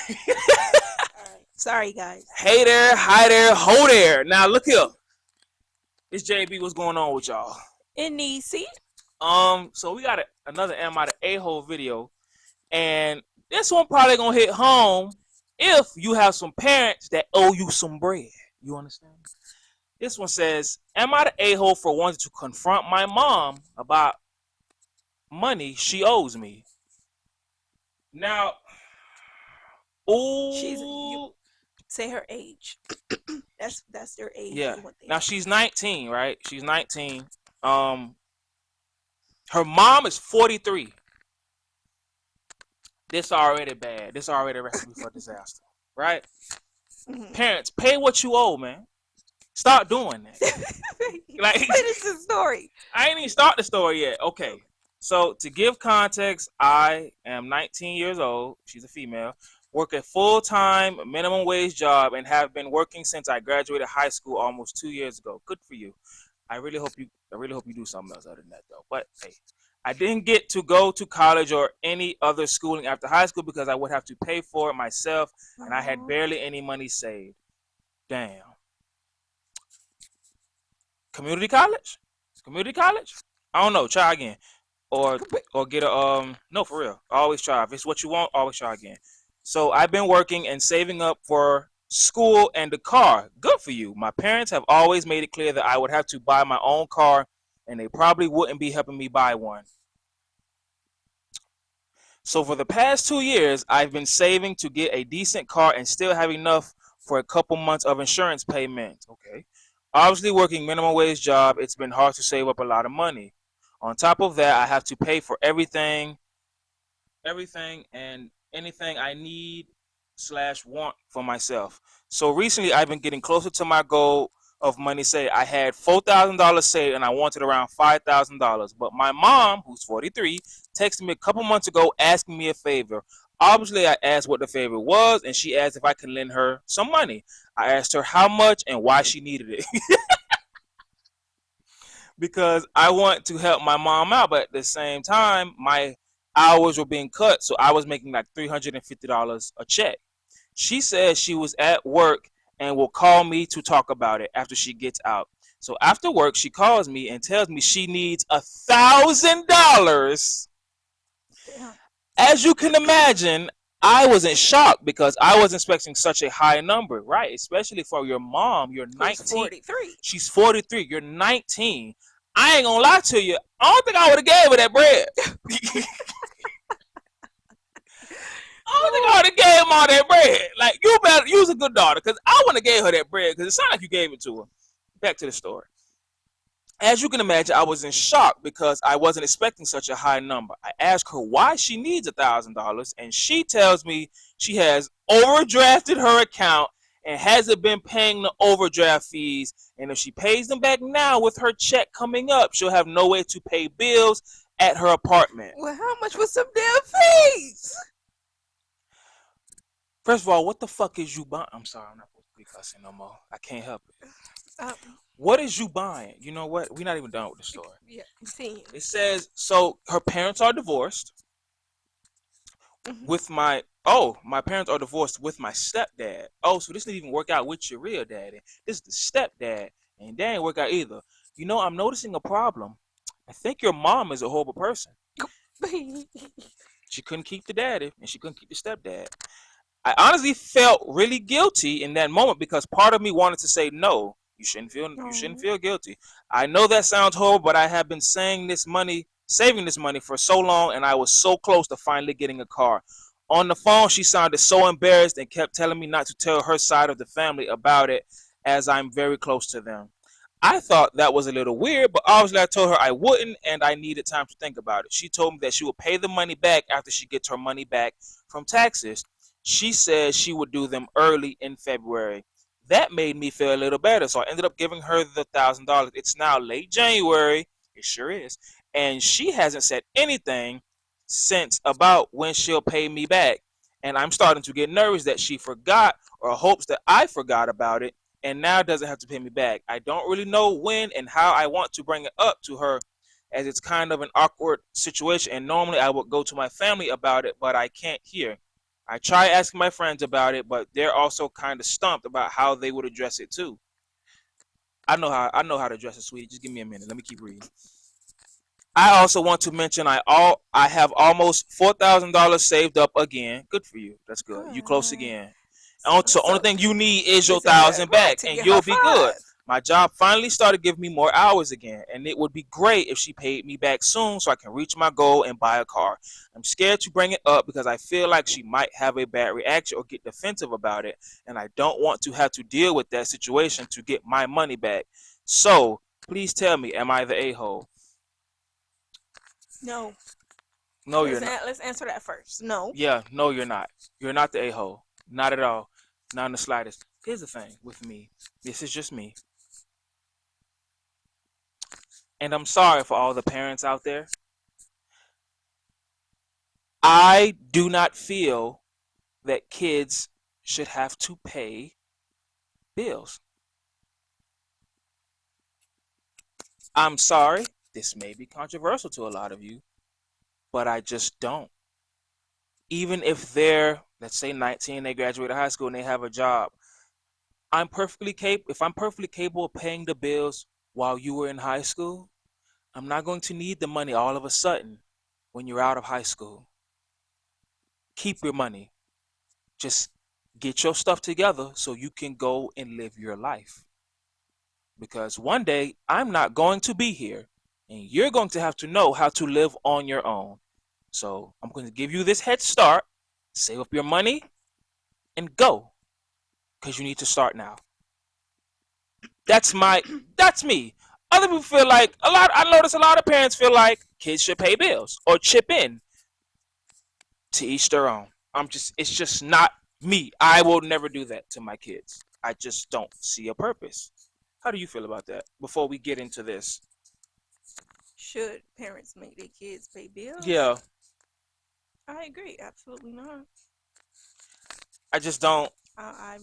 right. Sorry, guys. Hey there, hi there, ho there. Now look here. It's JB. What's going on with y'all? And Neicey. So we got another Am I the A-hole video, and this one probably gonna hit home if you have some parents that owe you some bread. You understand? This one says, "Am I the a-hole for wanting to confront my mom about money she owes me?" Now, She's ooh, say her age. That's their age. yeah. And what they Now she's 19, right? She's 19. Her mom is 43. This already bad. This already a recipe for disaster, right? Mhm. Parents, pay what you owe, man. Start doing that. Like, Finish the story. I ain't even start the story yet. Okay. So to give context, I am 19 years old. She's a female. Work a full-time minimum wage job and have been working since I graduated high school almost 2 years ago. Good for you. I really hope you do something else other than that though. But hey, I didn't get to go to college or any other schooling after high school because I would have to pay for it myself and I had barely any money saved. Damn. Community college? Community college? I don't know. Try again. Or get a no, for real. Always try. If it's what you want, always try again. So I've been working and saving up for school and the car. Good for you. My parents have always made it clear that I would have to buy my own car and they probably wouldn't be helping me buy one. So for the past 2 years, I've been saving to get a decent car and still have enough for a couple months of insurance payments. Okay. Obviously working minimum wage job, it's been hard to save up a lot of money. On top of that, I have to pay for everything and anything I need/want for myself. So recently I've been getting closer to my goal of money saved. I had $4,000 saved and I wanted around $5,000. But my mom, who's 43, texted me a couple months ago asking me a favor. Obviously, I asked what the favor was, and she asked if I could lend her some money. I asked her how much and why she needed it. Because I want to help my mom out, but at the same time, my hours were being cut, so I was making like $350 a check. She said she was at work and will call me to talk about it after she gets out. So after work, she calls me and tells me she needs $1,000. Yeah. As you can imagine, I was in shock because I was expecting such a high number, right? Especially for your mom. You're 19. 43. She's 43. You're 19. I ain't gonna lie to you. I don't think I would have gave her that bread. I don't think I would have gave him all that bread. Like, you better use a good daughter, because I wouldn't have gave her that bread, because it sounded like you gave it to her. Back to the story. As you can imagine, I was in shock because I wasn't expecting such a high number. I asked her why she needs $1,000, and she tells me she has overdrafted her account and hasn't been paying the overdraft fees. And if she pays them back now with her check coming up, she'll have no way to pay bills at her apartment. Well, how much was some damn fees? First of all, what the fuck is you buying? I'm sorry, I'm not supposed to be cussing no more. I can't help it. What is you buying? You know what? We're not even done with the story. Yeah, continue. It says, so her parents are divorced. With my parents are divorced with my stepdad. Oh, so this didn't even work out with your real daddy. This is the stepdad, and that ain't work out either. You know, I'm noticing a problem. I think your mom is a horrible person. She couldn't keep the daddy, and she couldn't keep the stepdad. I honestly felt really guilty in that moment because part of me wanted to say no. You shouldn't feel guilty. I know that sounds horrible, but I have been saving this money for so long, and I was so close to finally getting a car. On the phone, she sounded so embarrassed and kept telling me not to tell her side of the family about it, as I'm very close to them. I thought that was a little weird, but obviously I told her I wouldn't, and I needed time to think about it. She told me that she would pay the money back after she gets her money back from taxes. She said she would do them early in February. That made me feel a little better, so I ended up giving her the $1,000. It's now late January. It sure is. And she hasn't said anything since about when she'll pay me back. And I'm starting to get nervous that she forgot or hopes that I forgot about it and now doesn't have to pay me back. I don't really know when and how I want to bring it up to her, as it's kind of an awkward situation. And normally I would go to my family about it, but I can't here. I try asking my friends about it, but they're also kind of stumped about how they would address it too. I know how to address it, sweetie. Just give me a minute. Let me keep reading. I also want to mention I have almost $4,000 saved up again. Good for you. That's good. You close Good. again. So, So only so thing you need is your is that thousand right back, to and get her you'll be good. 5? My job finally started giving me more hours again, and it would be great if she paid me back soon so I can reach my goal and buy a car. I'm scared to bring it up because I feel like she might have a bad reaction or get defensive about it, and I don't want to have to deal with that situation to get my money back. So please tell me, am I the a-hole? No. No, you're not. Let's answer that first. No. Yeah, no, you're not. You're not the a-hole. Not at all. Not in the slightest. Here's the thing with me. This is just me. And I'm sorry for all the parents out there. I do not feel that kids should have to pay bills. I'm sorry. This may be controversial to a lot of you, but I just don't. Even if they're, let's say, 19, they graduate high school and they have a job, if I'm perfectly capable of paying the bills while you were in high school, I'm not going to need the money all of a sudden when you're out of high school. Keep your money. Just get your stuff together so you can go and live your life. Because one day I'm not going to be here and you're going to have to know how to live on your own. So I'm going to give you this head start, save up your money, and go. Because you need to start now. That's me. Other people feel like I notice a lot of parents feel like kids should pay bills or chip in. To each their own. It's just not me. I will never do that to my kids. I just don't see a purpose. How do you feel about that before we get into this? Should parents make their kids pay bills? Yeah. I agree. Absolutely not. I just don't. I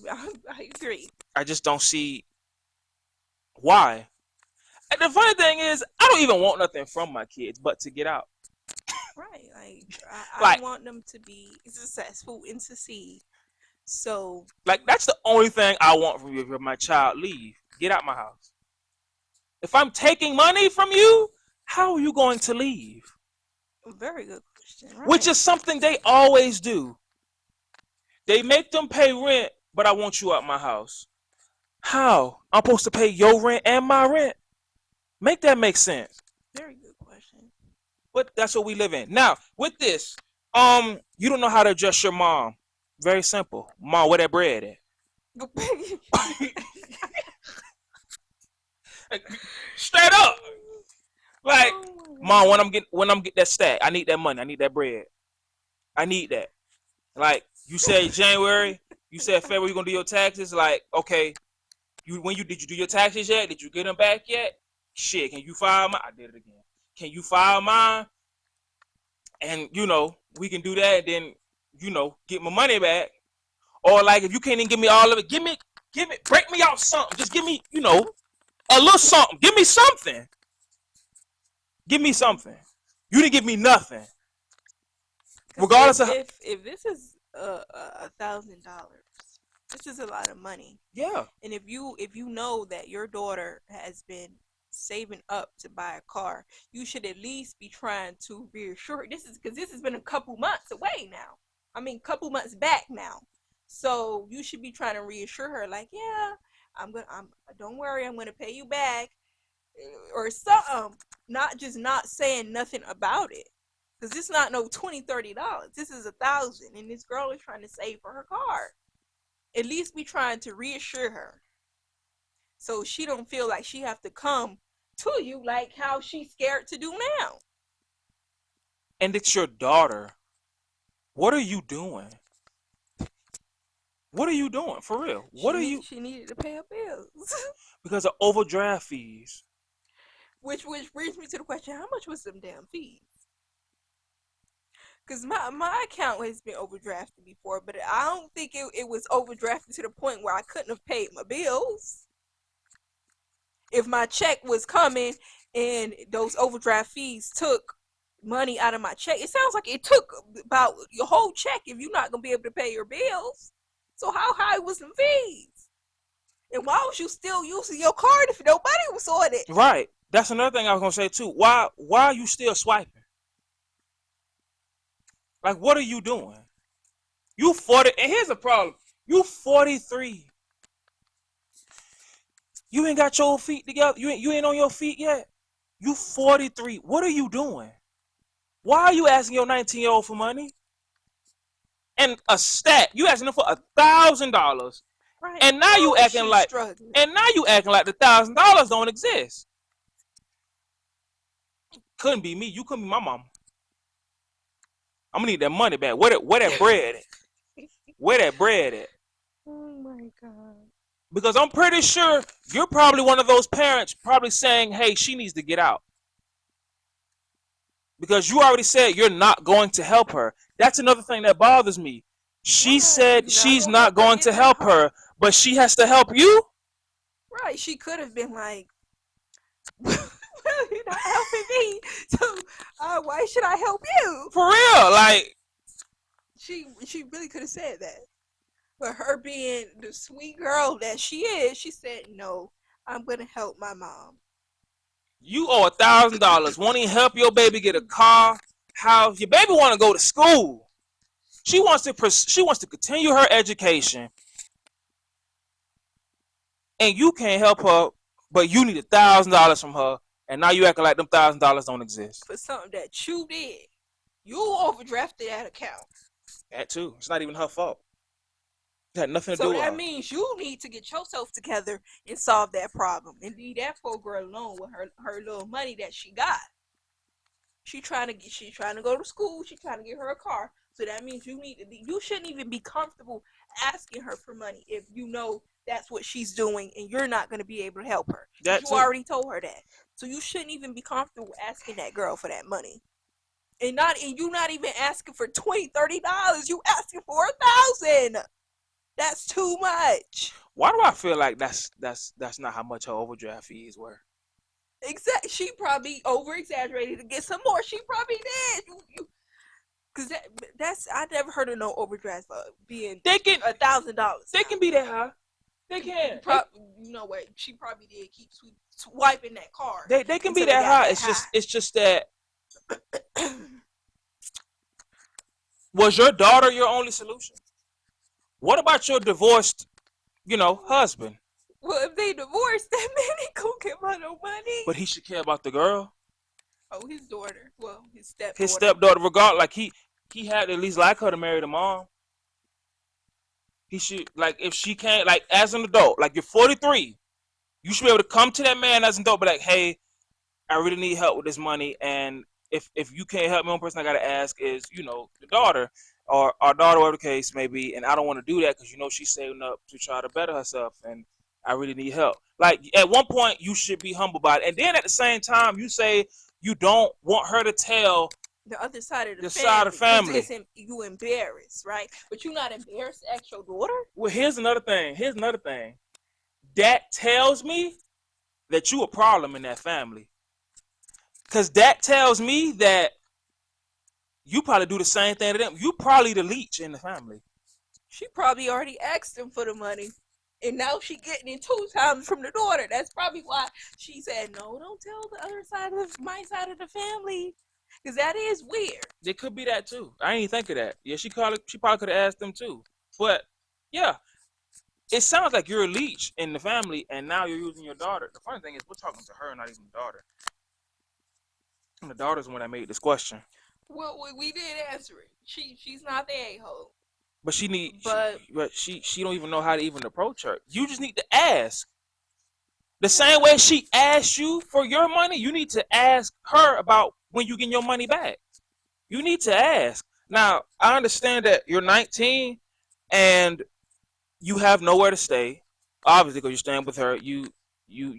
agree. I just don't see why. And the funny thing is, I don't even want nothing from my kids but to get out. Right. Like, I want them to be successful and succeed. So, like that's the only thing I want from you. If my child leave, get out my house. If I'm taking money from you, how are you going to leave? very good question. Right. Which is something they always do. They make them pay rent, but I want you out my house. How? I'm supposed to pay your rent and my rent? Make that make sense. Very good question. But that's what we live in. Now, with this, you don't know how to address your mom. Very simple. Mom, where that bread at? Straight up. Like, Mom, when I'm getting that stack, I need that money. I need that bread. I need that. Like, you said January, you said February you're gonna do your taxes. Like, okay, did you do your taxes yet? Did you get them back yet? Shit, can you file mine? I did it again. Can you file mine? And we can do that and then, get my money back. Or like if you can't even give me all of it, break me out something. Just give me, a little something. Give me something. Give me something. You didn't give me nothing. Regardless of if this is $1,000, this is a lot of money. Yeah. And if you know that your daughter has been saving up to buy a car, you should at least be trying to reassure her. This has been a couple months away now. I mean, couple months back now. So you should be trying to reassure her, like, yeah, don't worry, I'm gonna pay you back, or something. Not saying nothing about it, because it's not no $20-$30. This is $1,000, and this girl is trying to save for her car. At least be trying to reassure her, so she don't feel like she have to come to you like how she's scared to do now. And it's your daughter. What are you doing? What are you doing for real? She needed to pay her bills because of overdraft fees. Which brings me to the question: how much was them damn fees? Because my account has been overdrafted before, but I don't think it was overdrafted to the point where I couldn't have paid my bills. If my check was coming and those overdraft fees took money out of my check. It sounds like it took about your whole check if you're not gonna be able to pay your bills. So how high was the fees? And why was you still using your card if nobody was on it? Right. That's another thing I was gonna say too. Why are you still swiping? Like, what are you doing? You 40, and here's the problem. You 43. You ain't got your feet together. You ain't on your feet yet. You 43. What are you doing? Why are you asking your 19-year-old for money? And a stat. You asking them for $1,000. Right. And now you acting like struggling. And now you acting like the $1,000 don't exist. Couldn't be me. You couldn't be my mama. I'm gonna need that money back. Where that bread at? Where that bread at? Oh my God. Because I'm pretty sure you're probably one of those parents probably saying, hey, she needs to get out. Because you already said you're not going to help her. That's another thing that bothers me. She said she's not going to help her, but she has to help you? Right. She could have been like, you're not helping me, so why should I help you? For real, like she really could have said that. But her being the sweet girl that she is, she said, no, I'm going to help my mom. You owe $1,000. Won't even help your baby get a car, house. Your baby want to go to school. She wants to continue her education. And you can't help her, but you need $1,000 from her. And now you acting like them $1,000 don't exist. For something that you did. You overdrafted that account. That too. It's not even her fault. It had nothing to do with her. So that means you need to get yourself together and solve that problem. And leave that poor girl alone with her little money that she got. She's trying to go to school. She's trying to get her a car. So that means you shouldn't even be comfortable asking her for money if you know that's what she's doing and you're not going to be able to help her. You already told her that. So you shouldn't even be comfortable asking that girl for that money. And you not even asking for $20, $30. You asking for $1,000. That's too much. Why do I feel like that's not how much her overdraft fees were? Exactly. She probably over exaggerated to get some more. She probably did. Cause that's I never heard of no overdraft being $1,000. They can be that high. They can. You know what? She probably did keep swiping that card. They can be that high. It's just that. Was your daughter your only solution? What about your divorced, husband? Well, if they divorced, that man ain't gonna give her no money. But he should care about the girl. Oh, his daughter. Well, his stepdaughter. His stepdaughter, regardless, like he had to at least like her to marry the mom. He should, like, if she can't, like, as an adult, like, you're 43, you should be able to come to that man as an adult, be like, hey, I really need help with this money, and if you can't help me, one person I gotta ask is, the daughter, or our daughter, whatever the case may be, and I don't want to do that because she's saving up to try to better herself, and I really need help. Like, at one point, you should be humble about it, and then at the same time, you say you don't want her to tell the other side of the family. You embarrassed, right? But you're not embarrassed to ask your daughter? Well, here's another thing. That tells me that you a problem in that family. Because that tells me that you probably do the same thing to them. You probably the leech in the family. She probably already asked him for the money. And now she getting it 2 times from the daughter. That's probably why she said, no, don't tell the other side of my side of the family. Because that is weird. It could be that too. I didn't even think of that. Yeah, she probably could have asked them too. But yeah, it sounds like you're a leech in the family, and now you're using your daughter. The funny thing is, we're talking to her, not even the daughter. And the daughter's the one that made this question. Well, we did answer it. She's not the a-hole. But she don't even know how to even approach her. You just need to ask. The same way she asked you for your money, you need to ask her about when you get your money back. You need to ask. Now, I understand that you're 19 and you have nowhere to stay. Obviously, because you're staying with her. You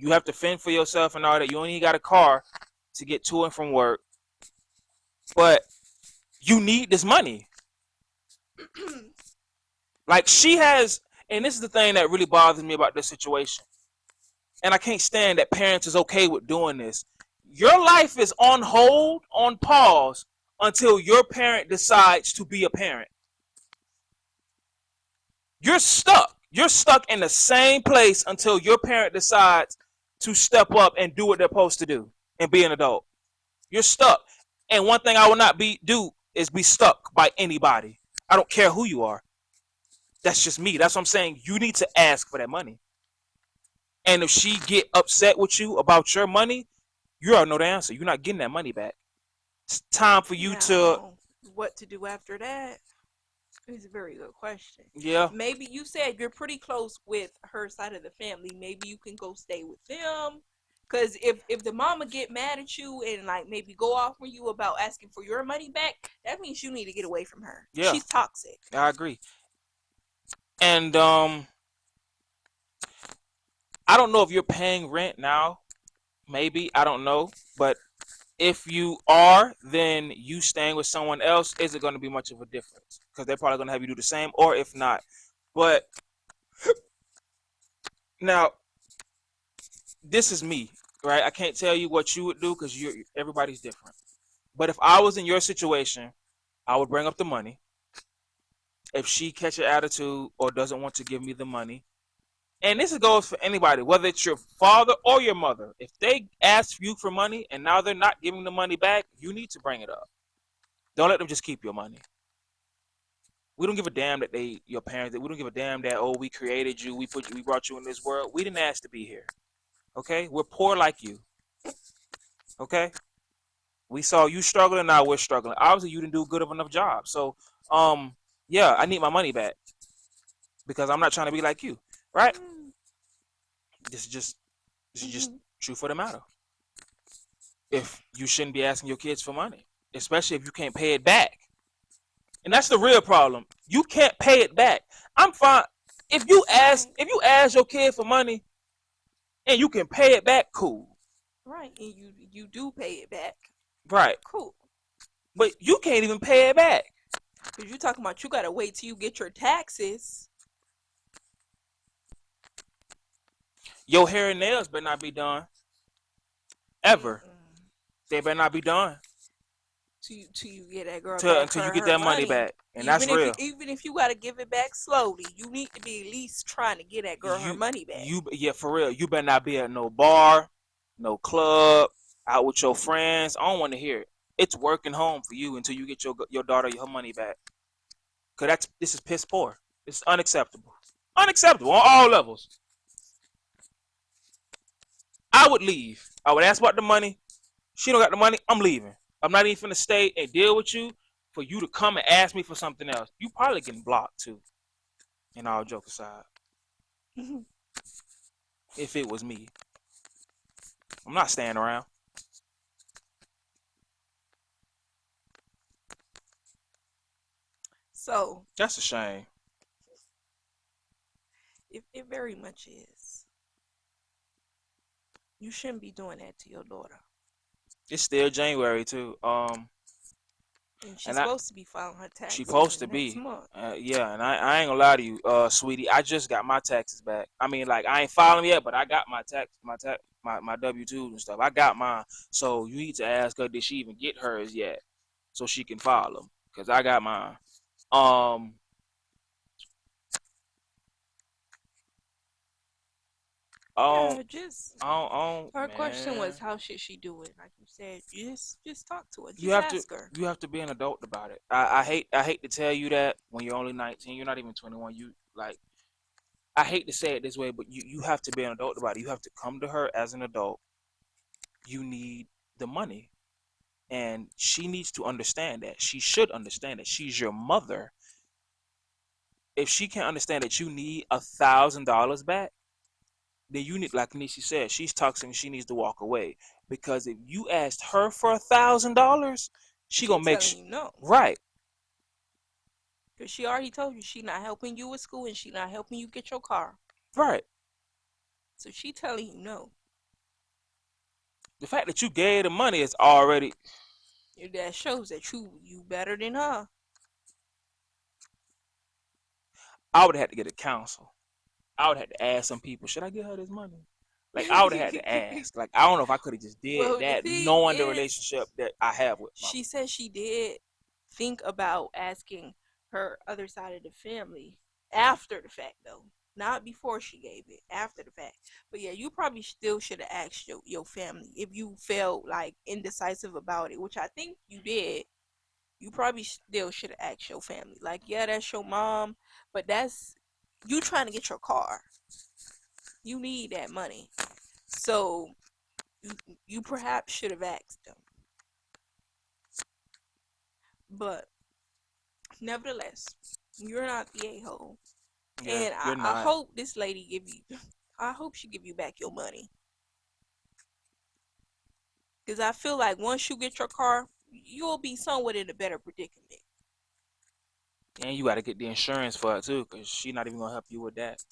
have to fend for yourself and all that. You only got a car to get to and from work. But you need this money. Like, she has, and this is the thing that really bothers me about this situation. And I can't stand that parents is okay with doing this. Your life is on hold, on pause, until your parent decides to be a parent. You're stuck. You're stuck in the same place until your parent decides to step up and do what they're supposed to do and be an adult. You're stuck. And one thing I will not do is be stuck by anybody. I don't care who you are. That's just me. That's what I'm saying. You need to ask for that money. And if she get upset with you about your money, you already know the answer. You're not getting that money back. It's time for you to. Now, what to do after that? It's a very good question. Yeah. Maybe you said you're pretty close with her side of the family. Maybe you can go stay with them. Cause if the mama get mad at you and like maybe go off on you about asking for your money back, that means you need to get away from her. Yeah. She's toxic. I agree. And I don't know if you're paying rent now. Maybe, I don't know. But if you are, then you staying with someone else isn't going to be much of a difference because they're probably going to have you do the same, or if not. But now, this is me, right? I can't tell you what you would do because everybody's different. But if I was in your situation, I would bring up the money. If she catch an attitude or doesn't want to give me the money, and this goes for anybody, whether it's your father or your mother. If they ask you for money and now they're not giving the money back, you need to bring it up. Don't let them just keep your money. We don't give a damn that your parents. We don't give a damn that we created you, we brought you in this world. We didn't ask to be here. Okay, we're poor like you. Okay, we saw you struggling, now we're struggling. Obviously, you didn't do a good enough job. So, yeah, I need my money back because I'm not trying to be like you, right? This is just truth of the matter. If you shouldn't be asking your kids for money, especially if you can't pay it back. And that's the real problem. You can't pay it back. I'm fine. If you ask your kid for money and you can pay it back, cool. Right. And you do pay it back. Right. Cool. But you can't even pay it back. Because you're talking about you gotta wait till you get your taxes. Your hair and nails better not be done. Ever. They better not be done. Till you get that girl back. Until Until you get that money back. And even that's real. Even if you gotta give it back slowly, you need to be at least trying to get that girl her money back. Yeah, for real. You better not be at no bar, no club, out with your friends. I don't want to hear it. It's working home for you until you get your daughter her money back. Cause this is piss poor. It's unacceptable. Unacceptable on all levels. I would leave. I would ask about the money. She don't got the money. I'm leaving. I'm not even finna stay and deal with you for you to come and ask me for something else. You probably getting blocked too. And all joke aside. If it was me. I'm not staying around. So that's a shame. It very much is. You shouldn't be doing that to your daughter. It's still January too. And she's supposed to be filing her taxes. She's supposed to be. Yeah, and I ain't gonna lie to you, sweetie. I just got my taxes back. I mean, like I ain't filing them yet, but I got my W-2s and stuff. I got mine. So you need to ask her, did she even get hers yet, so she can file them? Cause I got mine. Her question was, how should she do it? Like you said, just talk to her. Ask her. You have to be an adult about it. I hate to tell you that when you're only 19, you're not even 21. I hate to say it this way, but you have to be an adult about it. You have to come to her as an adult. You need the money, and she needs to understand that. She should understand that. She's your mother. If she can't understand that you need $1,000 back, then you need, like Neicey said, she's toxic and she needs to walk away. Because if you asked her for $1,000, she gonna make you no. Right. Because she already told you she not helping you with school and she not helping you get your car. Right. So she telling you no. The fact that you gave the money is already. That shows that you better than her. I would have had to get a counsel. I would have to ask some people, should I give her this money? Like I would have had to ask. Like I don't know if I could have just did Well, the that, thing knowing the is, relationship that I have with my. she said she did think about asking her other side of the family after the fact, though. Not before she gave it, after the fact. But yeah, you probably still should have asked your family if you felt like indecisive about it, which I think you did. You probably still should have asked your family. Like, yeah, that's your mom, but that's you trying to get your car. You need that money. So you, you perhaps should have asked them. But nevertheless, you're not the a-hole. Yeah, And you're I not. hope this lady give you I hope she give you back your money. Because I feel like once you get your car, you'll be somewhat in a better predicament. And you got to get the insurance for it too, because she's not even gonna help you with that.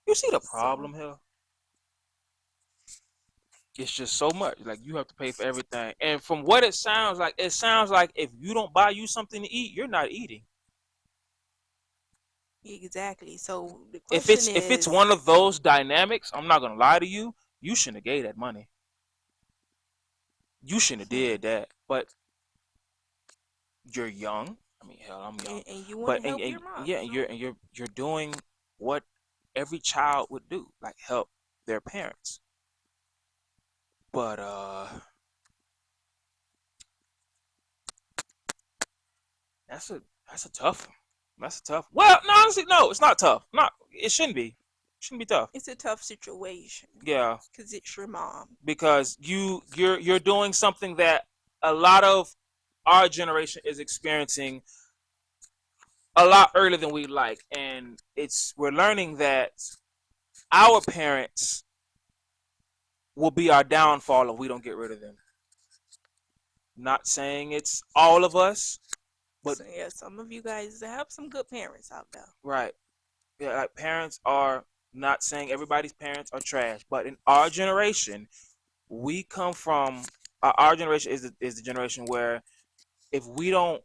You see the So problem here? It's just so much. Like you have to pay for everything. And from what it sounds like if you don't buy you something to eat, you're not eating. exactly. So the If question it's is, one of those dynamics, I'm not gonna lie to you. You shouldn't have gave that money. You shouldn't have did that. But you're young. I mean, hell, I'm young. and you want But to help your mom, yeah, you're doing what every child would do, like help their parents. But that's a that's a tough one. That's a tough. Well, no, honestly, no, it's not tough. Not it shouldn't be. It shouldn't be tough. it's a tough situation Yeah, because it's your mom. because you're doing something that a lot of our generation is experiencing a lot earlier than we like, and we're learning that our parents will be our downfall if we don't get rid of them. Not saying it's all of us, but So yeah, some of you guys have some good parents out there. right. Yeah, like parents are not saying everybody's parents are trash, but in our generation, we come from our generation is the generation where if we don't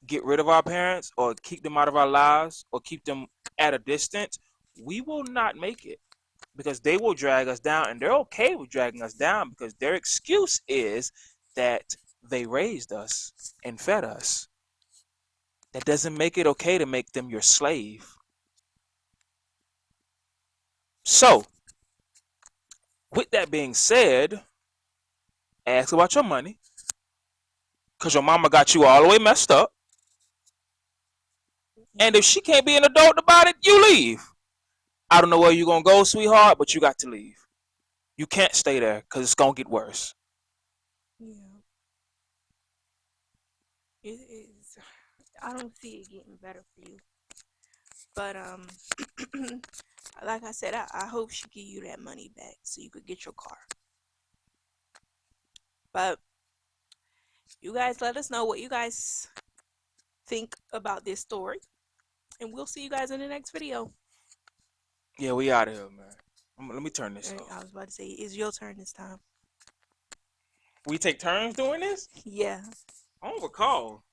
get rid of our parents or keep them out of our lives or keep them at a distance, we will not make it because they will drag us down and they're okay with dragging us down because their excuse is that they raised us and fed us. That doesn't make it okay to make them your slave. So, with that being said, ask about your money because your mama got you all the way messed up. And if she can't be an adult about it, you leave. I don't know where you're going to go, sweetheart, but you got to leave. You can't stay there because it's going to get worse. Yeah, it is. I don't see it getting better for you. But like I said, I hope she give you that money back so you could get your car. But you guys let us know what you guys think about this story. And we'll see you guys in the next video. Yeah, we out of here, man. Let me turn this I off. was about to say, it's your turn this time. We take turns doing this? Yeah. I don't recall.